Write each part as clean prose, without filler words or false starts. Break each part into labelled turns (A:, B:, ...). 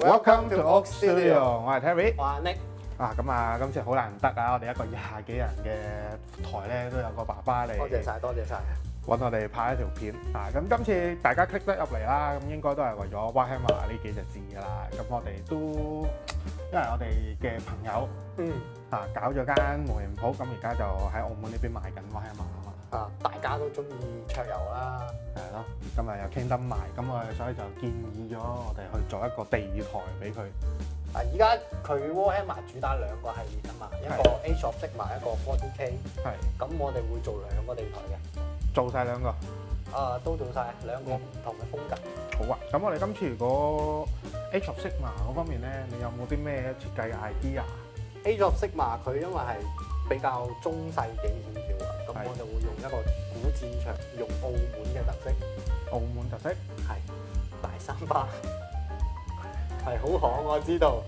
A: Welcome to Oak Studio， 我係 Terry，
B: 我係 Nick。
A: 咁啊，今次好難得啊！我哋一個20幾人嘅台咧，都有個爸爸嚟，
B: 多謝晒，多謝晒。
A: 揾我哋拍一條片啊！咁今次大家 click 得入嚟啦，咁應該都係為咗 Warhammer 呢幾隻字㗎啦。咁我哋都因為我哋嘅朋友搞咗間模型鋪，咁而家就喺澳門呢邊賣緊 Warhammer 啊嘛。
B: 大家都中意桌遊啦，
A: 係咯，今日又傾得埋，咁我哋所以就建議咗我哋去做一個地台俾佢。
B: 而家佢 Warhammer 主打兩個系列啊嘛，一個 Age of Sigmar，一個 40K。
A: 係。
B: 咁我哋會做兩個地台嘅。
A: 做晒兩個。
B: 都做晒兩個唔同嘅風格。
A: 好啊，咁我哋今次如果 Age of Sigmar 嗰方面咧，你有冇啲咩設計 idea？Age
B: of Sigmar 佢因為係比較中世紀少少啊，咁我就會用一個古戰場，用澳門嘅特色。
A: 澳門特色
B: 係大三巴，係好行我知道，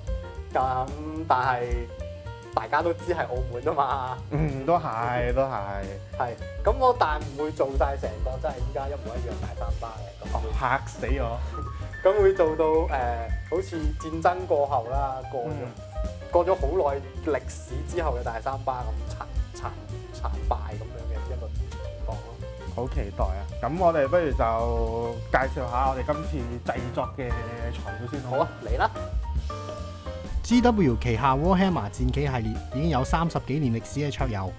B: 咁但係大家都知係澳門啊嘛。
A: 都係，都係。
B: 係，咁我但唔會做晒成個真係依家一模一樣大三巴嘅。咁
A: 嚇死我！
B: 咁會做到好似戰爭過後啦，過咗好耐歷史之後嘅大三巴咁殘敗咁樣嘅一個情況咯。
A: 好期待啊！咁我哋不如就介紹下我哋今次製作嘅材料先好。
B: 好啊，嚟啦！
C: GW 旗下 Warhammer 戰棋系列已經有30幾年歷史嘅桌遊，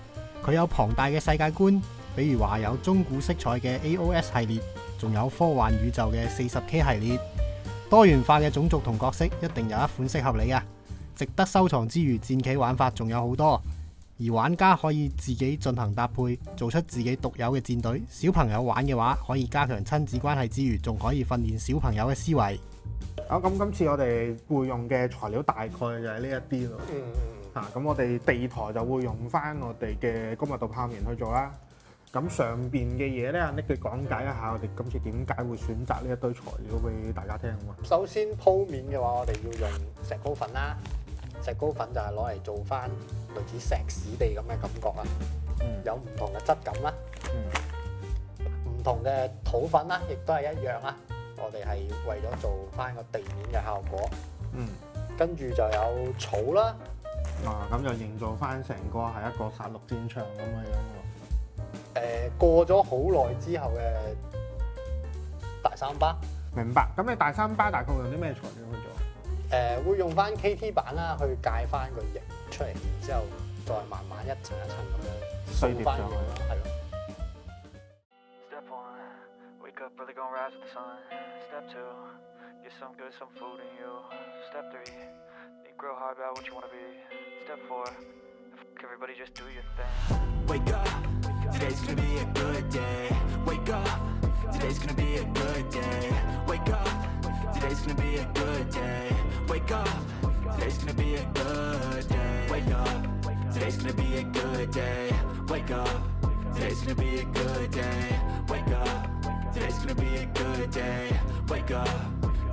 C: 佢有龐大嘅世界觀，比如話有中古色彩嘅 AOS 系列，仲有科幻宇宙嘅 40K 系列。多元化嘅種族同角色一定有一款適合你啊！值得收藏之餘，戰棋玩法仲有好多，而玩家可以自己進行搭配，做出自己獨有嘅戰隊。小朋友玩嘅話，可以加強親子關係之餘，仲可以訓練小朋友嘅思維。
A: 咁今次我哋會用嘅材料大概就係呢一啲咯。咁我哋地台就會用翻我哋嘅高密度泡棉去做啦。咁上邊嘅嘢咧，阿 Nick 佢講解一下我哋今次點解會選擇呢一堆材料俾大家聽啊嘛。
B: 首先鋪面嘅話，我哋要用石膏粉啦。石膏粉就係攞嚟做翻類似石屎地咁嘅感覺啦。有唔同嘅質感啦。唔同嘅土粉啦，亦都係一樣啦。我哋係為咗做翻個地面嘅效果。跟住就有草啦。
A: 咁就營造翻成個係一個殺戮戰場咁嘅樣喎。
B: 過咗好耐之後嘅大三巴。
A: 明白。咁你大三巴大概用啲咩材料去做？
B: 會用翻 KT 板啦，去界翻個形出嚟，然之後再慢慢一層一層咁樣
A: 碎疊上去
B: 咯，係咯。
D: Step one, wake up early, gonna rise with the sun. Step two, get some good, some food in you. Step three, think real hard about what you wanna be. Step four, everybody just do your thing.
E: Wake up, today's gonna be a good day. Wake up, today's gonna be a good day. Wake up, today's gonna be a good day. Wake up, today's gonna be a good day. Wake up, today's gonna be a good day. Wake up, today's gonna be a good day. Wake up, today's gonna be a good day. Wake up,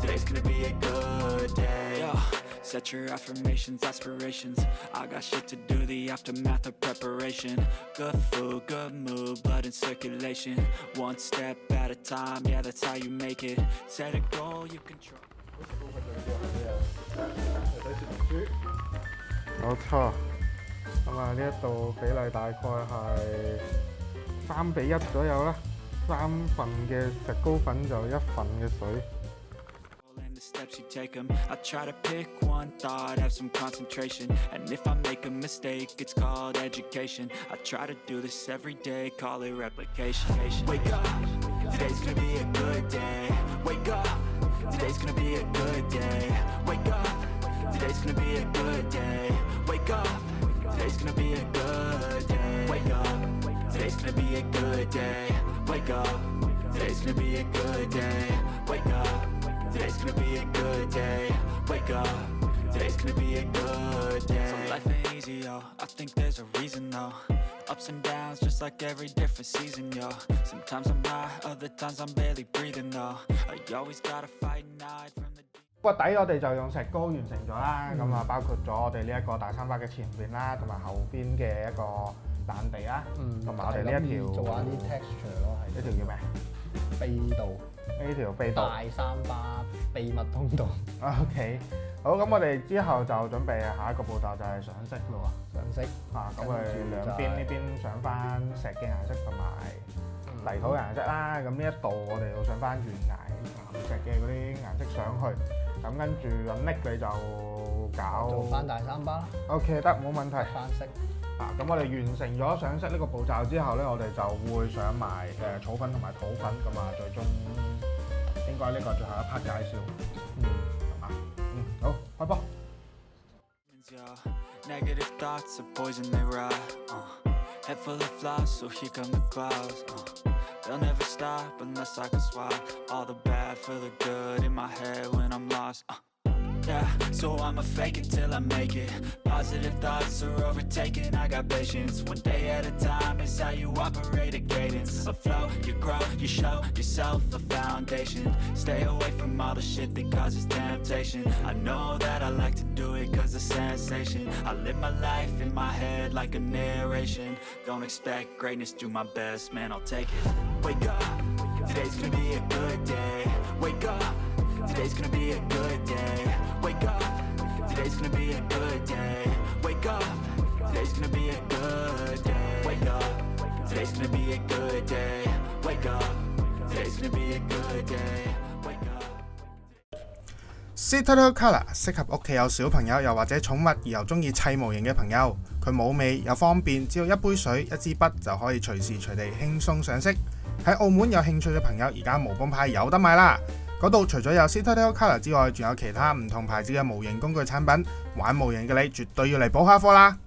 E: today's gonna be a good day. Yo, set your affirmations, aspirations. I got shit to do, the aftermath of preparation. Good food, good mood, blood in circulation. One step at a time, yeah, that's how you make it. Set a goal you can try.
A: 冇錯。咁啊，呢一度比例大概係3:1左右啦。3份嘅石膏粉就1份嘅水。
E: And the steps you take them, I try to pick one thought, have some concentration. And if I make a mistake, it's called education. I try to do this every day, call it replication. Wake up, today's gonna be a good day. Wake up, today's gonna be a good day. Wake up, today's gonna be a good day. Wake up, today's gonna be a good day. Wake up, today's gonna be a good day. Wake up, today's gonna be a good day. Wake up, today's gonna be a good day. Wake up, today's gonna be a good day. So life ain't easy, yo. I think there's a reason, though. Ups and downs, just like every different season, yo. Sometimes I'm high, other times I'm barely breathing, though. You always gotta fight and hide from the deep.
A: 個底我哋就用石膏完成咗啦。咁啊，包括咗我哋呢一個大三巴嘅前邊啦，同埋後邊嘅一個爛地啦，同埋我哋呢一條
B: 做下啲 texture 咯，係
A: 呢條叫咩？
B: 秘道。
A: 呢條秘道。
B: 大三巴秘密通道。
A: OK， 好，咁我哋之後就準備下一個步驟就係上色咯喎。
B: 上色
A: 咁我哋兩邊呢邊上翻石嘅顏色同埋泥土嘅顏色啦。咁呢一度我哋要上翻懸崖岩石嘅嗰啲顏色上去。咁跟住咁Nick你就搞
B: 做翻大三巴啦。
A: OK 得冇問題。
B: 翻色。
A: 咁我哋完成咗上色呢個步驟之後咧，我哋就會上埋草粉同埋土粉咁啊，最終應該呢個最後一 part 介紹。係嘛？好，開波。
E: Negative thoughts are poison, they rot. Head full of flies, so here come the clouds. They'll never stop unless I can swap all the bad for the good in my head when I'm lost. Yeah, so I'ma fake it till I make it. Positive thoughts are overtaken, I got patience. One day at a time is how you operate a cadence. A flow, you grow, you show yourself a foundation. Stay away from all the shit that causes temptation. I know that I like to do it cause it's sensation. I live my life in my head like a narration. Don't expect greatness, do my best, man, I'll take it. Wake up, today's gonna be a good day. Wake up, today's gonna be a good day. Wake up, today's gonna be a good day. Wake up, today's gonna be a good day. Wake up, today's gonna be a good day. Wake up, today's gonna be a good day. Wake up.
A: Citadel Color 適合屋企有小朋友又或者寵物而又中意砌模型嘅朋友，佢冇味又方便，只要一杯水、一支筆就可以隨時隨地輕鬆上色。喺澳門有興趣嘅朋友，而家毛崩派有得買啦！嗰度除咗有 Citadel Color 之外，仲有其他唔同牌子嘅模型工具產品。玩模型嘅你絕對要嚟補下課啦！